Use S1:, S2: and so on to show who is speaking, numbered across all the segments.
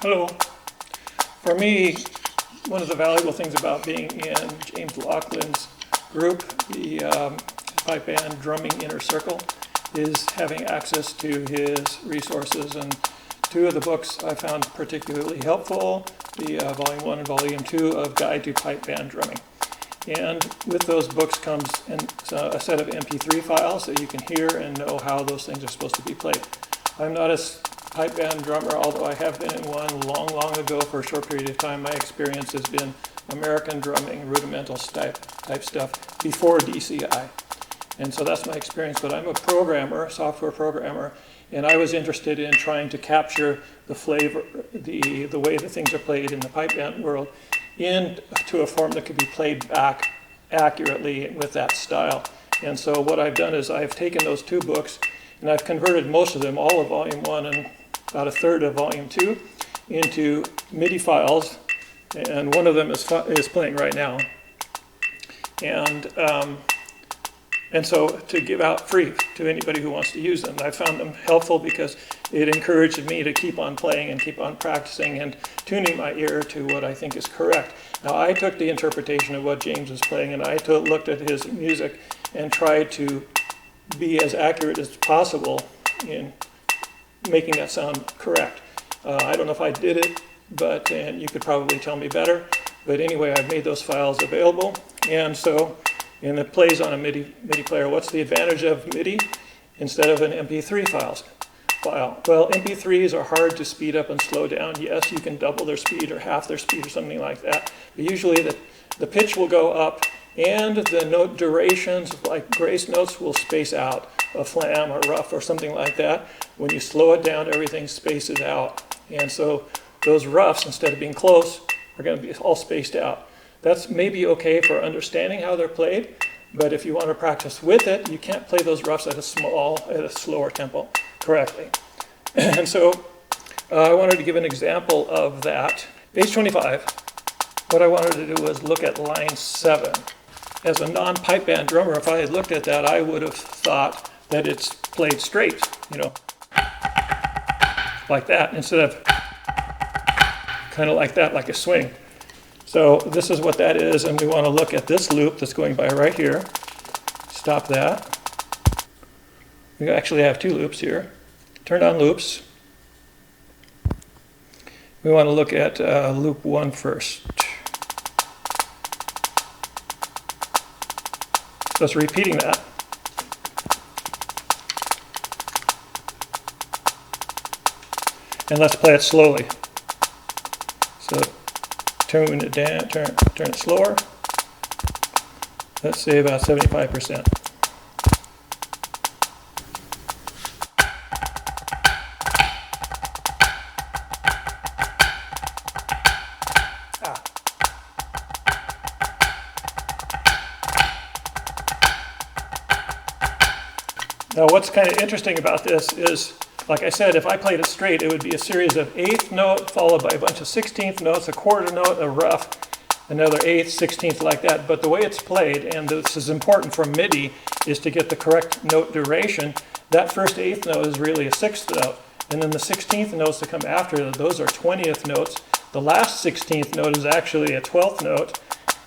S1: Hello. For me, one of the valuable things about being in James Laughlin's group, the pipe band drumming inner circle, is having access to his resources. And two of the books I found particularly helpful, the Volume 1 and Volume 2 of Guide to Pipe Band Drumming. And with those books comes a set of MP3 files that you can hear and know how those things are supposed to be played. I'm not a pipe band drummer, although I have been in one long ago for a short period of time. My experience has been American drumming, rudimental type stuff before DCI. And so that's my experience, but I'm a programmer, software programmer, and I was interested in trying to capture the flavor, the way that things are played in the pipe band world into a form that could be played back accurately with that style. And so what I've done is I've taken those two books and I've converted most of them, all of Volume 1 and about a third of Volume 2, into MIDI files, and one of them is playing right now. And so to give out free to anybody who wants to use them. I found them helpful because it encouraged me to keep on playing and keep on practicing and tuning my ear to what I think is correct. Now I took the interpretation of what James was playing and I looked at his music and tried to be as accurate as possible in making that sound correct. I don't know if I did it, but and you could probably tell me better. But anyway, I've made those files available. And so, and it plays on a MIDI player. What's the advantage of MIDI instead of an MP3 file? Well, MP3s are hard to speed up and slow down. Yes, you can double their speed or half their speed or something like that. But usually the pitch will go up and the note durations, like grace notes, will space out. A flam or rough or something like that. When you slow it down, everything spaces out. And so those roughs, instead of being close, are going to be all spaced out. That's maybe okay for understanding how they're played, but if you want to practice with it, you can't play those roughs at a slower tempo correctly. And so I wanted to give an example of that. Page 25, what I wanted to do was look at line 7. As a non-pipe band drummer, if I had looked at that, I would have thought that it's played straight, you know, like that, instead of kind of like that, like a swing. So this is what that is, and we want to look at this loop that's going by right here. Stop that. We actually have two loops here. Turn on loops. We want to look at loop 1 first. So it's repeating that. And let's play it slowly. So tune it down, turn it slower. Let's say about 75%. Now what's kind of interesting about this is, like I said, if I played it straight, it would be a series of 8th note followed by a bunch of 16th notes, a quarter note, a rough, another 8th, 16th, like that. But the way it's played, and this is important for MIDI, is to get the correct note duration. That first 8th note is really a 6th note. And then the 16th notes that come after, those are 20th notes. The last 16th note is actually a 12th note,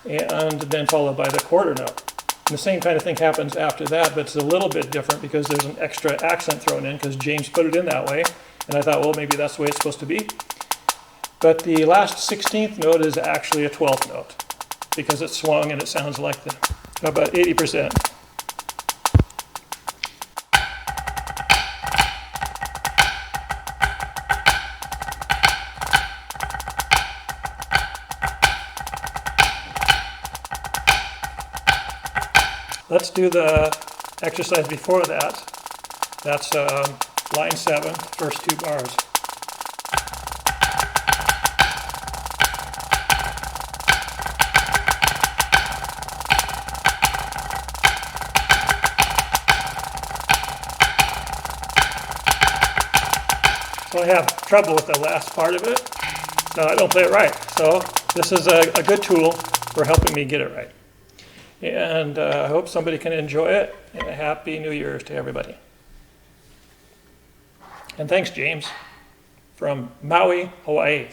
S1: and then followed by the quarter note. And the same kind of thing happens after that, but it's a little bit different because there's an extra accent thrown in because James put it in that way. And I thought, well, maybe that's the way it's supposed to be. But the last 16th note is actually a 12th note because it's swung and it sounds like about 80%. Let's do the exercise before that. That's line 7, first 2 bars. So I have trouble with the last part of it. No, I don't play it right. So this is a good tool for helping me get it right. And I hope somebody can enjoy it, and a happy New Year to everybody. And thanks, James. from Maui, Hawaii.